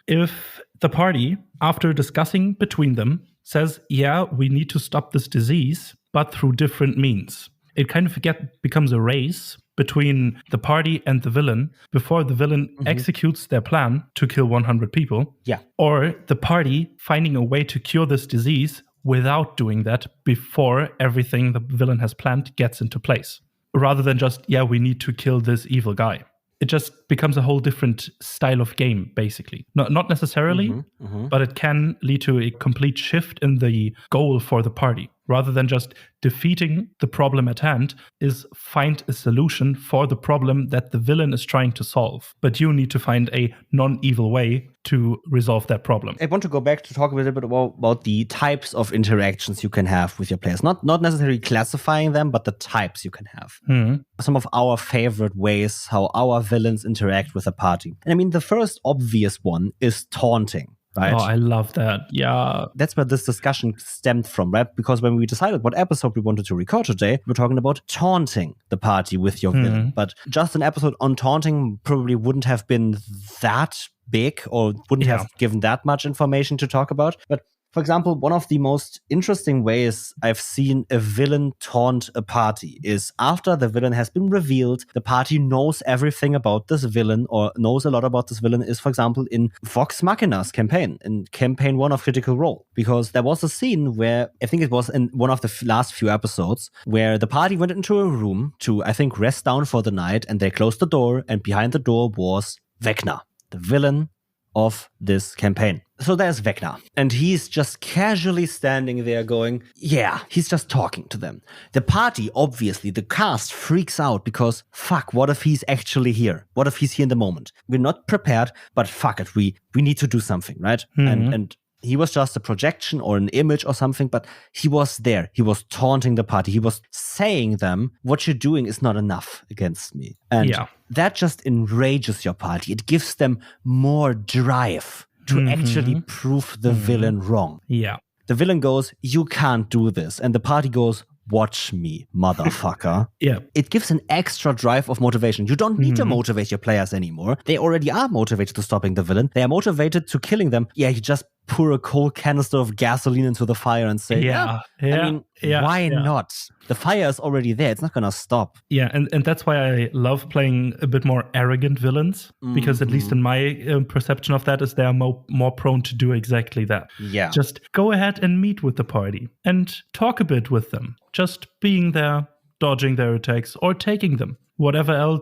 If the party, after discussing between them, says, yeah, we need to stop this disease, but through different means, it kind of becomes a race between the party and the villain before the villain executes their plan to kill 100 people. Yeah. Or the party finding a way to cure this disease without doing that before everything the villain has planned gets into place. Rather than just, yeah, we need to kill this evil guy. It just becomes a whole different style of game, basically. Not necessarily, but it can lead to a complete shift in the goal for the party. Rather than just defeating the problem at hand, is find a solution for the problem that the villain is trying to solve. But you need to find a non-evil way to resolve that problem. I want to go back to talk a little bit about the types of interactions you can have with your players. Not necessarily classifying them, but the types you can have. Some of our favorite ways how our villains interact with a party. And I mean, the first obvious one is taunting. Right? Oh, I love that. Yeah. That's where this discussion stemmed from, right? Because when we decided what episode we wanted to record today, we're talking about taunting the party with your villain. But just an episode on taunting probably wouldn't have been that big or wouldn't have given that much information to talk about. But for example, one of the most interesting ways I've seen a villain taunt a party is after the villain has been revealed, the party knows everything about this villain or knows a lot about this villain is, for example, in Vox Machina's campaign, in campaign 1 of Critical Role. Because there was a scene where, I think it was in one of the last few episodes, where the party went into a room to, I think, rest down for the night, and they closed the door, and behind the door was Vecna, the villain of this campaign. So there's Vecna, and he's just casually standing there going, yeah, he's just talking to them. The party, obviously, the cast freaks out because, fuck, what if he's actually here? What if he's here in the moment? We're not prepared, but fuck it, we need to do something, right? And he was just a projection or an image or something, but he was there. He was taunting the party. He was saying them, what you're doing is not enough against me. And that just enrages your party. It gives them more drive to actually prove the villain wrong. Yeah. The villain goes, you can't do this. And the party goes, watch me, motherfucker. Yeah. It gives an extra drive of motivation. You don't need to motivate your players anymore. They already are motivated to stopping the villain. They are motivated to killing them. Yeah, you just pour a cold canister of gasoline into the fire and say, why not? The fire is already there. It's not going to stop. Yeah, and that's why I love playing a bit more arrogant villains, because at least in my perception of that is they are more prone to do exactly that. Yeah. Just go ahead and meet with the party and talk a bit with them. Just being there, dodging their attacks or taking them. Whatever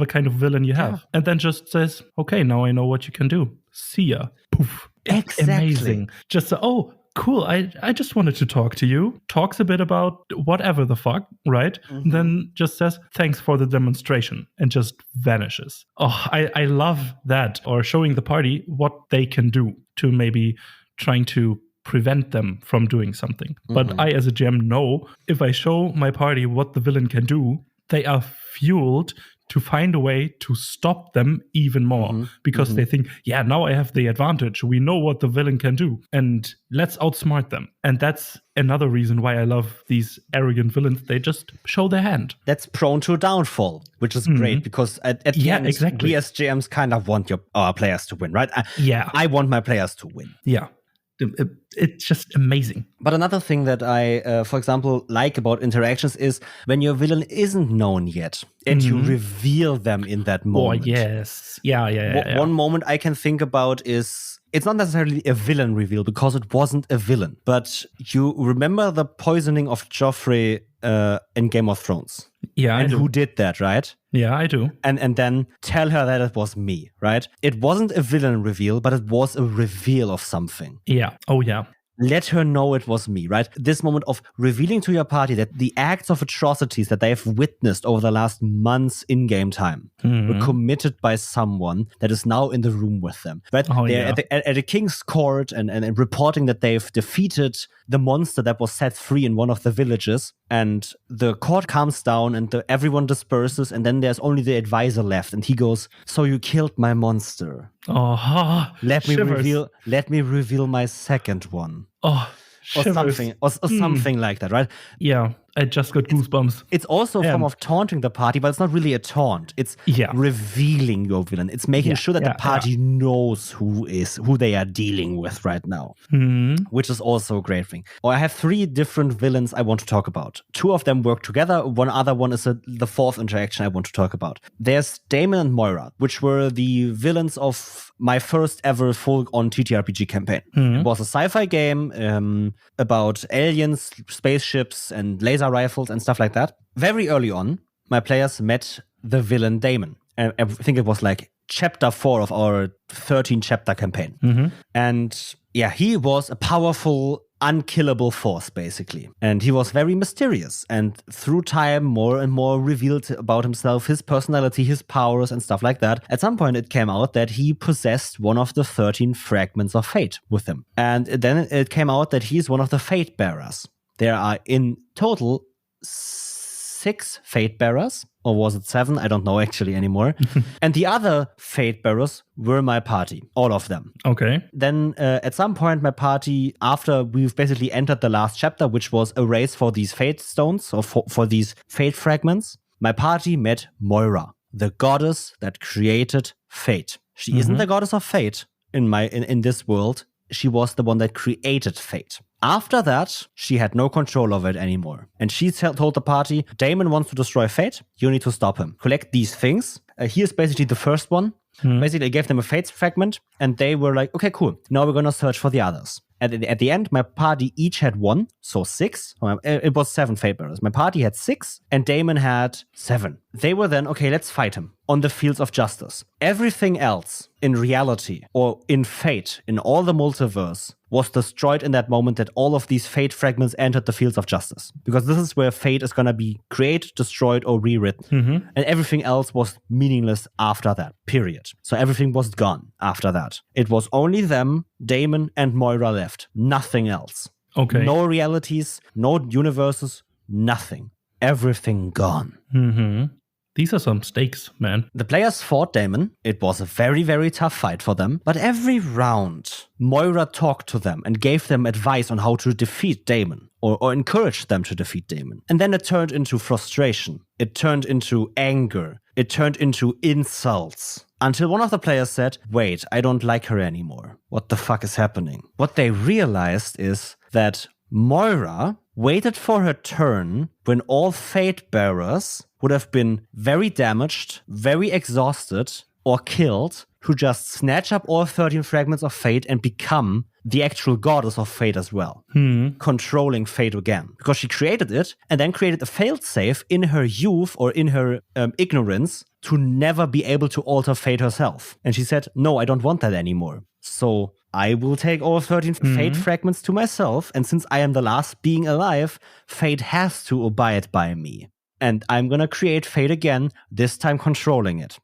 kind of villain you have. And then just says, okay, now I know what you can do. See ya. Poof. Exactly. Amazing. Just, cool. I just wanted to talk to you. Talks a bit about whatever the fuck, right? Then just says, thanks for the demonstration, and just vanishes. Oh, I love that. Or showing the party what they can do to maybe trying to prevent them from doing something. But I, as a GM, know if I show my party what the villain can do, they are fueled to find a way to stop them even more because they think, yeah, now I have the advantage. We know what the villain can do and let's outsmart them. And that's another reason why I love these arrogant villains. They just show their hand. That's prone to downfall, which is great because at the end, we as GMs kind of want our players to win, right? I want my players to win. Yeah. It's just amazing. But another thing that I, for example, like about interactions is when your villain isn't known yet and you reveal them in that moment. Oh, yes. Yeah. One moment I can think about is, it's not necessarily a villain reveal because it wasn't a villain. But you remember the poisoning of Joffrey in Game of Thrones? Yeah, and who did that, right? Yeah, I do. And then tell her that it was me, right? It wasn't a villain reveal, but it was a reveal of something. Yeah. Oh, yeah. Let her know it was me, right? This moment of revealing to your party that the acts of atrocities that they have witnessed over the last months in game time were committed by someone that is now in the room with them, right? They're at the king's court and reporting that they've defeated the monster that was set free in one of the villages, and the court calms down and everyone disperses, and then there's only the advisor left, and he goes, so you killed my monster. Let me reveal my second one. Or something like that, right? Yeah, I just got goosebumps. It's also a form of taunting the party, but it's not really a taunt. It's revealing your villain. It's making sure that the party knows who they are dealing with right now, which is also a great thing. I have 3 different villains I want to talk about. 2 of them work together. One other one is the 4th interaction I want to talk about. There's Damon and Moira, which were the villains of my first ever full-on TTRPG campaign. It was a sci-fi game about aliens, spaceships, and laser rifles and stuff like that. Very early on, my players met the villain Damon. And I think it was like chapter 4 of our 13-chapter campaign. And yeah, he was a powerful, unkillable force, basically. And he was very mysterious. And through time, more and more revealed about himself, his personality, his powers, and stuff like that. At some point, it came out that he possessed one of the 13 fragments of fate with him. And then it came out that he's one of the fate bearers. There are in total 6 fate bearers, or was it 7? I don't know actually anymore. And the other fate bearers were my party, all of them. Okay. Then at some point, my party, after we've basically entered the last chapter, which was a race for these fate stones, or for these fate fragments, my party met Moira, the goddess that created fate. She isn't the goddess of fate in this world. She was the one that created fate. After that, she had no control over it anymore. And she told the party, Damon wants to destroy fate. You need to stop him. Collect these things. Here's basically the first one. Basically, I gave them a fate fragment. And they were like, okay, cool. Now we're going to search for the others. at the end, my party each had 1, so 6. It was 7 fate bearers. My party had 6, and Damon had 7. They were then, okay, let's fight him on the fields of justice. Everything else in reality or in fate, in all the multiverse, was destroyed in that moment that all of these fate fragments entered the fields of justice. Because this is where fate is going to be created, destroyed, or rewritten. And everything else was meaningless after that, period. So everything was gone after that. It was only them, Damon, and Moira left. Nothing else. Okay. No realities, no universes, nothing. Everything gone. These are some stakes, man. The players fought Damon. It was a very, very tough fight for them. But every round, Moira talked to them and gave them advice on how to defeat Damon or encouraged them to defeat Damon. And then it turned into frustration. It turned into anger. It turned into insults. Until one of the players said, wait, I don't like her anymore. What the fuck is happening? What they realized is that Moira waited for her turn when all fate bearers would have been very damaged, very exhausted, or killed, to just snatch up all 13 fragments of fate and become the actual goddess of fate as well. Controlling fate again. Because she created it and then created a failsafe in her youth or in her ignorance to never be able to alter fate herself. And she said, no, I don't want that anymore. So I will take all 13 fate fragments to myself, and since I am the last being alive, fate has to abide by me. And I'm gonna create fate again, this time controlling it.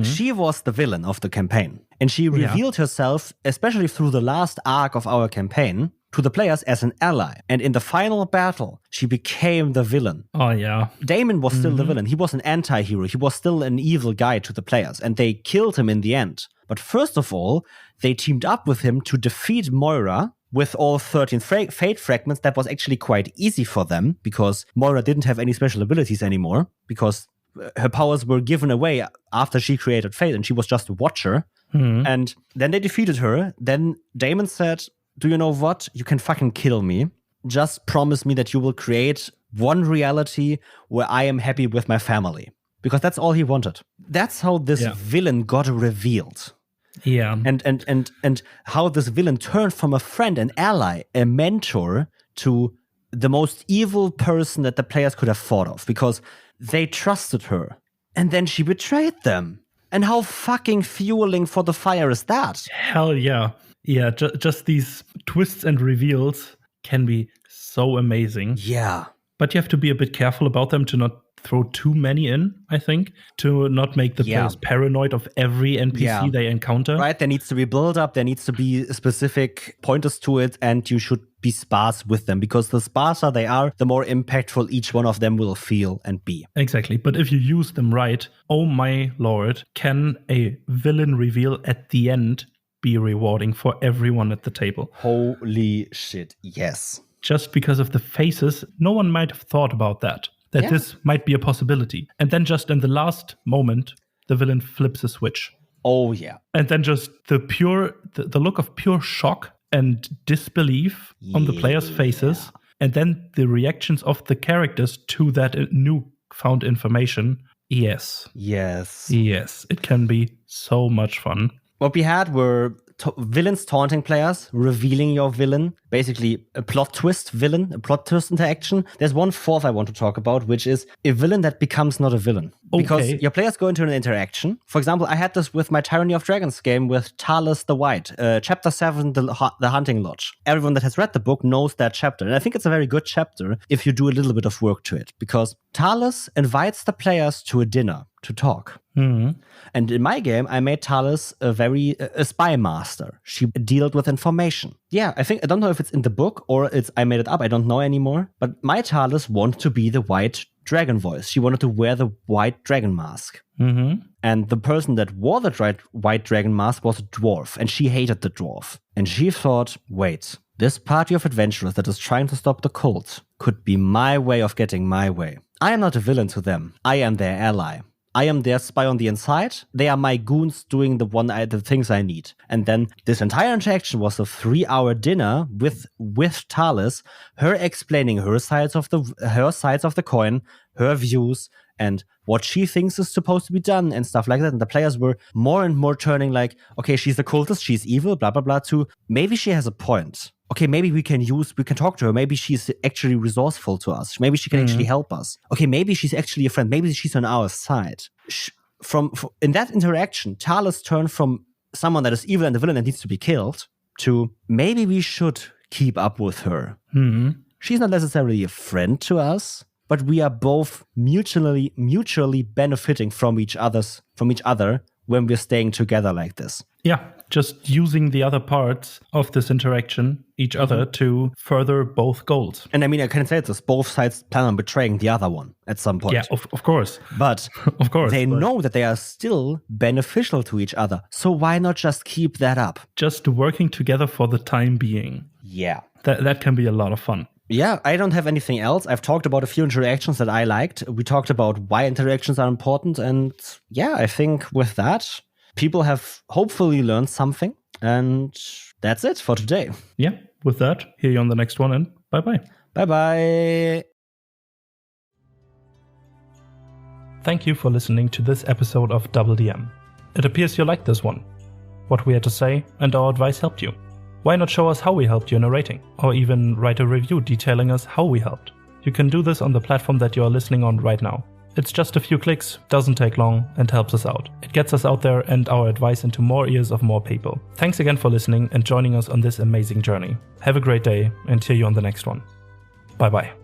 She was the villain of the campaign. And she revealed herself, especially through the last arc of our campaign, to the players as an ally. And in the final battle, she became the villain. Oh, yeah. Damon was still the villain. He was an anti-hero. He was still an evil guy to the players. And they killed him in the end. But first of all, they teamed up with him to defeat Moira with all 13 fate fragments. That was actually quite easy for them because Moira didn't have any special abilities anymore because her powers were given away after she created fate and she was just a watcher. And then they defeated her. Then Damon said, do you know what? You can fucking kill me. Just promise me that you will create one reality where I am happy with my family. Because that's all he wanted. That's how this villain got revealed. Yeah. And how this villain turned from a friend, an ally, a mentor to the most evil person that the players could have thought of because they trusted her. And then she betrayed them. And how fucking fueling for the fire is that? Hell yeah. Yeah, just these twists and reveals can be so amazing. Yeah. But you have to be a bit careful about them to not throw too many in, I think, to not make the players paranoid of every NPC they encounter. Right, there needs to be build-up, there needs to be specific pointers to it, and you should be sparse with them, because the sparser they are, the more impactful each one of them will feel and be. Exactly, but if you use them right, oh my lord, can a villain reveal at the end be rewarding for everyone at the table? Holy shit, yes. Just because of the faces, no one might have thought about that this might be a possibility. And then just in the last moment, the villain flips a switch. Oh, yeah. And then just the look of pure shock and disbelief on the players' faces, and then the reactions of the characters to that new found information. Yes, it can be so much fun. What we had were villains taunting players, revealing your villain, basically a plot twist villain, a plot twist interaction. There's one fourth I want to talk about, which is a villain that becomes not a villain. Okay. Because your players go into an interaction. For example, I had this with my Tyranny of Dragons game with Talos the White, chapter 7, the Hunting Lodge. Everyone that has read the book knows that chapter. And I think it's a very good chapter if you do a little bit of work to it. Because Talos invites the players to a dinner to talk. Mm-hmm. And in my game, I made Talos a spy master. She dealt with information. Yeah, I don't know if it's in the book or I made it up. I don't know anymore. But my Talos wanted to be the white dragon voice. She wanted to wear the white dragon mask. Mm-hmm. And the person that wore the white dragon mask was a dwarf. And she hated the dwarf. And she thought, wait, this party of adventurers that is trying to stop the cult could be my way of getting my way. I am not a villain to them. I am their ally. I am their spy on the inside. They are my goons doing the things I need. And then this entire interaction was a 3-hour dinner with Talis, her explaining her sides of the coin, her views, and what she thinks is supposed to be done and stuff like that. And the players were more and more turning like, okay, she's a cultist, she's evil, blah, blah, blah, to maybe she has a point. okay, maybe we can talk to her. Maybe she's actually resourceful to us. Maybe she can actually help us. Okay, maybe she's actually a friend. Maybe she's on our side. In that interaction, Talis turned from someone that is evil and a villain that needs to be killed to maybe we should keep up with her. She's not necessarily a friend to us, but we are both mutually benefiting from each other when we're staying together like this. Yeah, just using the other parts of this interaction, each other, to further both goals. And I mean, I can say this, both sides plan on betraying the other one at some point. Yeah, of course. But of course, they know that they are still beneficial to each other. So why not just keep that up? Just working together for the time being. Yeah. That can be a lot of fun. Yeah, I don't have anything else. I've talked about a few interactions that I liked. We talked about why interactions are important. And yeah, I think with that, people have hopefully learned something. And that's it for today. Yeah, with that, hear you on the next one, and bye-bye. Bye-bye. Thank you for listening to this episode of DoubleDM. It appears you liked this one. What we had to say and our advice helped you. Why not show us how we helped you in a rating, or even write a review detailing us how we helped? You can do this on the platform that you are listening on right now. It's just a few clicks, doesn't take long, and helps us out. It gets us out there and our advice into more ears of more people. Thanks again for listening and joining us on this amazing journey. Have a great day, and hear you on the next one. Bye-bye.